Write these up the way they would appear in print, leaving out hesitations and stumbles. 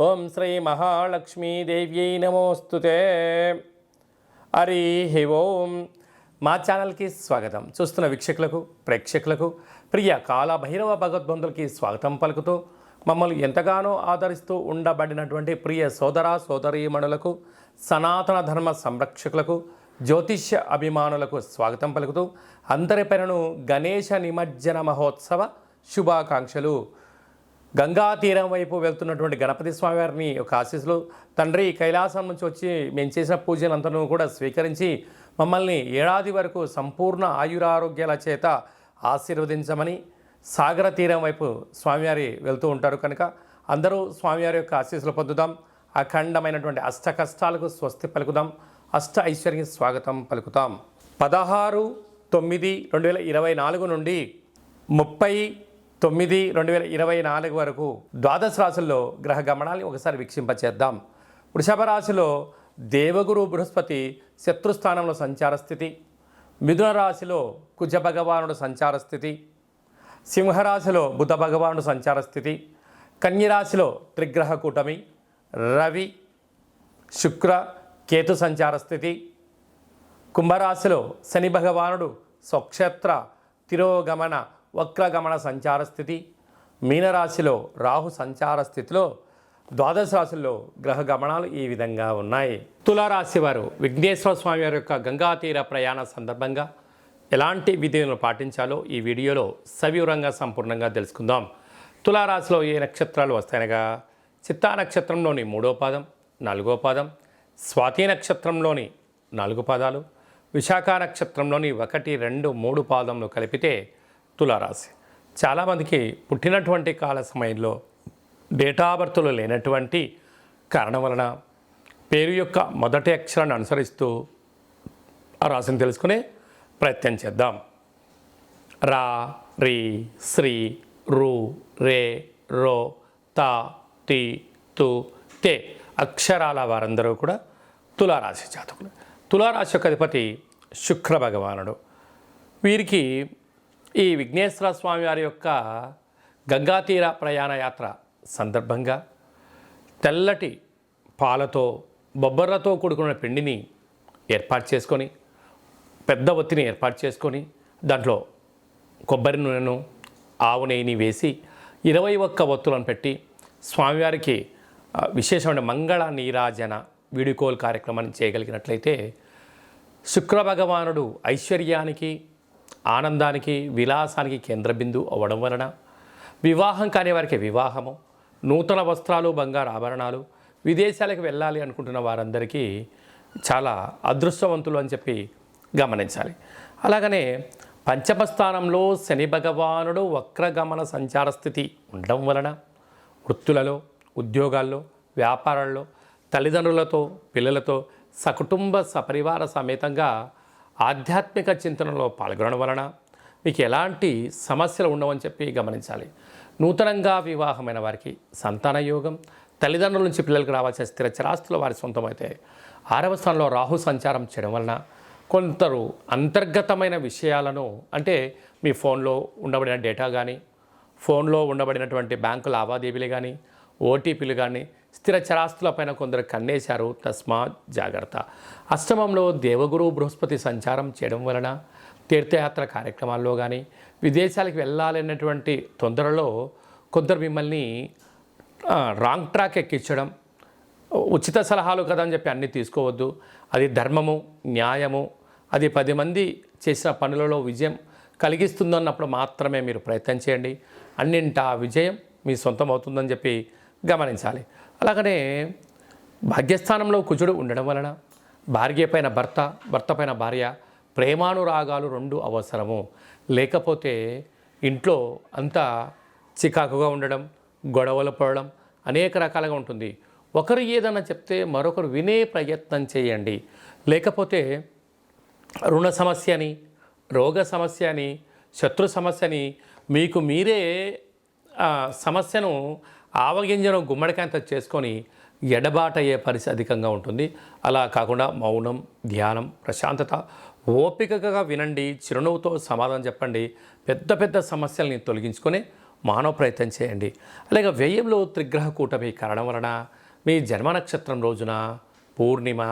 ఓం శ్రీ మహాలక్ష్మీదేవ్యై నమోస్తుతే. హరి ఓం. మా ఛానల్కి స్వాగతం. చూస్తున్న వీక్షకులకు, ప్రేక్షకులకు, ప్రియ కాలభైరవ భగవద్బంధులకి స్వాగతం పలుకుతూ, మమ్మల్ని ఎంతగానో ఆదరిస్తూ ఉండబడినటువంటి ప్రియ సోదర సోదరీమణులకు, సనాతన ధర్మ సంరక్షకులకు, జ్యోతిష్య అభిమానులకు స్వాగతం పలుకుతూ, అందరిపైనను గణేశ నిమజ్జన మహోత్సవ శుభాకాంక్షలు. గంగా తీరం వైపు వెళ్తున్నటువంటి గణపతి స్వామివారిని ఒక ఆశీస్సులు, తండ్రి కైలాసం నుంచి వచ్చి మేము చేసిన పూజలంతను కూడా స్వీకరించి మమ్మల్ని ఏడాది వరకు సంపూర్ణ ఆయురారోగ్యాల చేత ఆశీర్వదించమని, సాగర తీరం వైపు స్వామివారి వెళ్తూ ఉంటారు కనుక అందరూ స్వామివారి యొక్క ఆశీస్సులు పొందుదాం. అఖండమైనటువంటి అష్ట కష్టాలకు స్వస్తి పలుకుదాం, అష్ట ఐశ్వర్యం స్వాగతం పలుకుతాం. 16/9/2024 నుండి 30/9/2024 వరకు ద్వాదశ రాశుల్లో గ్రహ గమనాన్ని ఒకసారి వీక్షింపచేద్దాం. వృషభ రాశిలో దేవగురు బృహస్పతి శత్రుస్థానంలో సంచార స్థితి, మిథున రాశిలో కుజ భగవానుడు సంచార స్థితి, సింహరాశిలో బుధ భగవానుడు సంచార స్థితి, కన్యరాశిలో త్రిగ్రహ కూటమి రవి శుక్ర కేతు సంచార స్థితి, కుంభరాశిలో శని భగవానుడు స్వక్షేత్ర తిరోగమన వక్రగమన సంచార స్థితి, మీనరాశిలో రాహు సంచార స్థితిలో ద్వాదశ రాశుల్లో గ్రహ గమనాలు ఈ విధంగా ఉన్నాయి. తులారాశి వారు విఘ్నేశ్వర స్వామి వారి యొక్క గంగా తీర ప్రయాణ సందర్భంగా ఎలాంటి విధులను పాటించాలో ఈ వీడియోలో సవివరంగా సంపూర్ణంగా తెలుసుకుందాం. తులారాశిలో ఏ నక్షత్రాలు వస్తాయనగా చిత్తా నక్షత్రంలోని 3వ పాదం, 4వ పాదం, స్వాతి నక్షత్రంలోని 4 పాదాలు, విశాఖ నక్షత్రంలోని 1, 2, 3 పాదంలో కలిపితే తులారాశి. చాలామందికి పుట్టినటువంటి కాల సమయంలో డేటా బర్త్లో లేనటువంటి కారణం వలన పేరు యొక్క మొదటి అక్షరాన్ని అనుసరిస్తూ ఆ రాశిని తెలుసుకునే ప్రయత్నం చేద్దాం. రా, రి, శ్రీ, రు, రే, రో, తా, తి, తు, తే అక్షరాల వారందరూ కూడా తులారాశి జాతకులు. తులారాశి యొక్క అధిపతి శుక్ర భగవానుడు. వీరికి ఈ విఘ్నేశ్వర స్వామి వారి యొక్క గంగాతీర ప్రయాణ యాత్ర సందర్భంగా తెల్లటి పాలతో బొబ్బర్లతో కూడుకున్న పిండిని ఏర్పాటు చేసుకొని, పెద్ద ఒత్తిని ఏర్పాటు చేసుకొని దాంట్లో కొబ్బరి నూనెను ఆవు నెయ్యిని వేసి 21 ఒత్తులను పెట్టి స్వామివారికి విశేషమైన మంగళ నీరాజన వీడుకోలు కార్యక్రమాన్ని చేయగలిగినట్లయితే శుక్ర భగవానుడు ఐశ్వర్యానికి, ఆనందానికి, విలాసానికి కేంద్ర బిందువు అవ్వడం వలన వివాహం కాని వారికి వివాహము, నూతన వస్త్రాలు, బంగారు ఆభరణాలు, విదేశాలకు వెళ్ళాలి అనుకుంటున్న వారందరికీ చాలా అదృష్టవంతులు అని చెప్పి గమనించాలి. అలాగనే పంచమ స్థానంలో శని భగవానుడు వక్రగమన సంచార స్థితి ఉండడం వలన వృత్తులలో, ఉద్యోగాల్లో, వ్యాపారాల్లో, తల్లిదండ్రులతో, పిల్లలతో సకుటుంబ సపరివార సమేతంగా ఆధ్యాత్మిక చింతనలో పాల్గొనడం వలన మీకు ఎలాంటి సమస్యలు ఉండవని చెప్పి గమనించాలి. నూతనంగా వివాహమైన వారికి సంతాన యోగం, తల్లిదండ్రుల నుంచి పిల్లలకు రావాల్సిన స్థిర చరాస్తులు వారి సొంతమైతే 6వ స్థానంలో రాహు సంచారం చేయడం వలన కొందరు అంతర్గతమైన విషయాలను, అంటే మీ ఫోన్లో ఉండబడిన డేటా కానీ, ఫోన్లో ఉండబడినటువంటి బ్యాంకు లావాదేవీలు కానీ, ఓటీపీలు కానీ, స్థిర చరాస్తులపైన కొందరు కన్నేశారు. తస్మాత్ జాగ్రత్త. అష్టమంలో దేవగురు బృహస్పతి సంచారం చేయడం వలన తీర్థయాత్ర కార్యక్రమాల్లో కానీ, విదేశాలకు వెళ్ళాలనేటువంటి తొందరలో కొందరు మిమ్మల్ని రాంగ్ ట్రాక్ ఎక్కించడం, ఉచిత సలహాలు కదా అని చెప్పి అన్నీ తీసుకోవద్దు. అది ధర్మము, న్యాయము, అది 10 మంది చేసిన పనులలో విజయం కలిగిస్తుందన్నప్పుడు మాత్రమే మీరు ప్రయత్నం చేయండి. అన్నింటా విజయం మీ సొంతం అవుతుందని చెప్పి గమనించాలి. అలాగనే భాగ్యస్థానంలో కుజుడు ఉండడం వలన భార్య పైన భర్త, భర్త పైన భార్య, ప్రేమానురాగాలు 2 అవసరము. లేకపోతే ఇంట్లో అంతా చికాకుగా ఉండడం, గొడవలు పడడం అనేక రకాలుగా ఉంటుంది. ఒకరు ఏదన్నా చెప్తే మరొకరు వినే ప్రయత్నం చేయండి. లేకపోతే రుణ సమస్యని, రోగ సమస్యని, శత్రు సమస్యని మీకు మీరే సమస్యను ఆవగింజను గుమ్మడికాయంత చేసుకొని ఎడబాటయ్యే పరిస్థితి అధికంగా ఉంటుంది. అలా కాకుండా మౌనం, ధ్యానం, ప్రశాంతత, ఓపికగా వినండి, చిరునవ్వుతో సమాధానం చెప్పండి. పెద్ద పెద్ద సమస్యల్ని తొలగించుకొని మానవ ప్రయత్నం చేయండి. అలాగే వ్యయంలో త్రిగ్రహ కూటమి కారణం వలన మీ జన్మ నక్షత్రం రోజున పూర్ణిమ,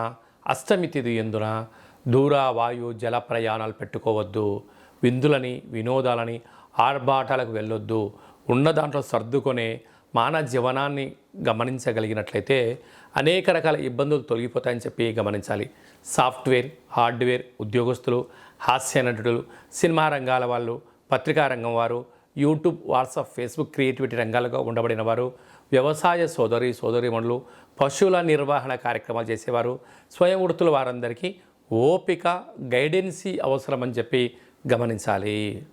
అష్టమి తిథి ఎందున దూర వాయు జల ప్రయాణాలు పెట్టుకోవద్దు. విందులని, వినోదాలని, ఆర్భాటాలకు వెళ్ళొద్దు. ఉన్న దాంట్లో సర్దుకొనే మానవ జీవనాన్ని గమనించగలిగినట్లయితే అనేక రకాల ఇబ్బందులు తొలగిపోతాయని చెప్పి గమనించాలి. సాఫ్ట్వేర్, హార్డ్వేర్ ఉద్యోగస్తులు, హాస్య నటులు, సినిమా రంగాల వాళ్ళు, పత్రికా రంగం వారు, యూట్యూబ్, వాట్సాప్, ఫేస్బుక్ క్రియేటివిటీ రంగాలుగా ఉండబడిన వారు, వ్యవసాయ సోదరీమణులు, పశువుల నిర్వహణ కార్యక్రమాలు చేసేవారు, స్వయం వృత్తుల వారందరికీ ఓపిక, గైడెన్సీ అవసరమని చెప్పి గమనించాలి.